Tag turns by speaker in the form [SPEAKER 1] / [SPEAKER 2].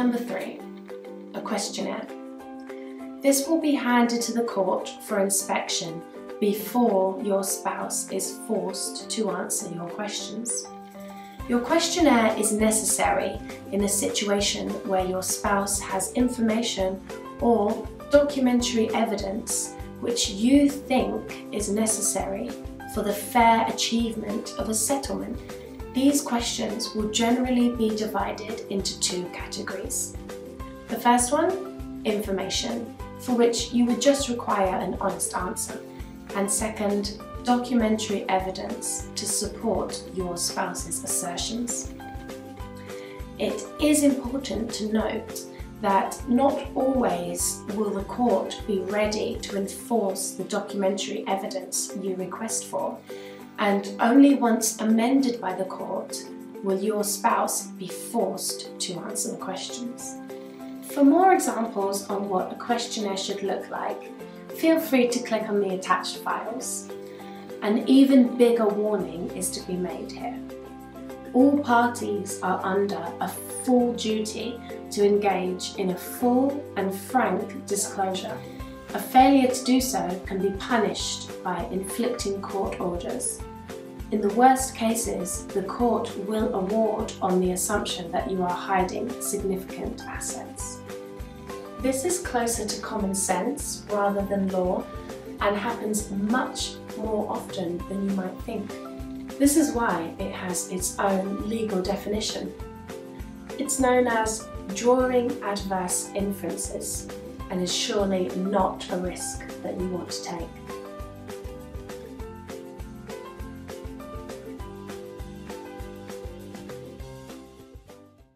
[SPEAKER 1] Number 3, a questionnaire. This will be handed to the court for inspection before your spouse is forced to answer your questions. Your questionnaire is necessary in a situation where your spouse has information or documentary evidence which you think is necessary for the fair achievement of a settlement. These questions will generally be divided into 2 categories. The first one, information, for which you would just require an honest answer. And second, documentary evidence to support your spouse's assertions. It is important to note that not always will the court be ready to enforce the documentary evidence you request for, and only once amended by the court will your spouse be forced to answer the questions. For more examples on what a questionnaire should look like, feel free to click on the attached files. An even bigger warning is to be made here. All parties are under a full duty to engage in a full and frank disclosure. A failure to do so can be punished by inflicting court orders. In the worst cases, the court will award on the assumption that you are hiding significant assets. This is closer to common sense rather than law and happens much more often than you might think. This is why it has its own legal definition. It's known as drawing adverse inferences and is surely not a risk that you want to take.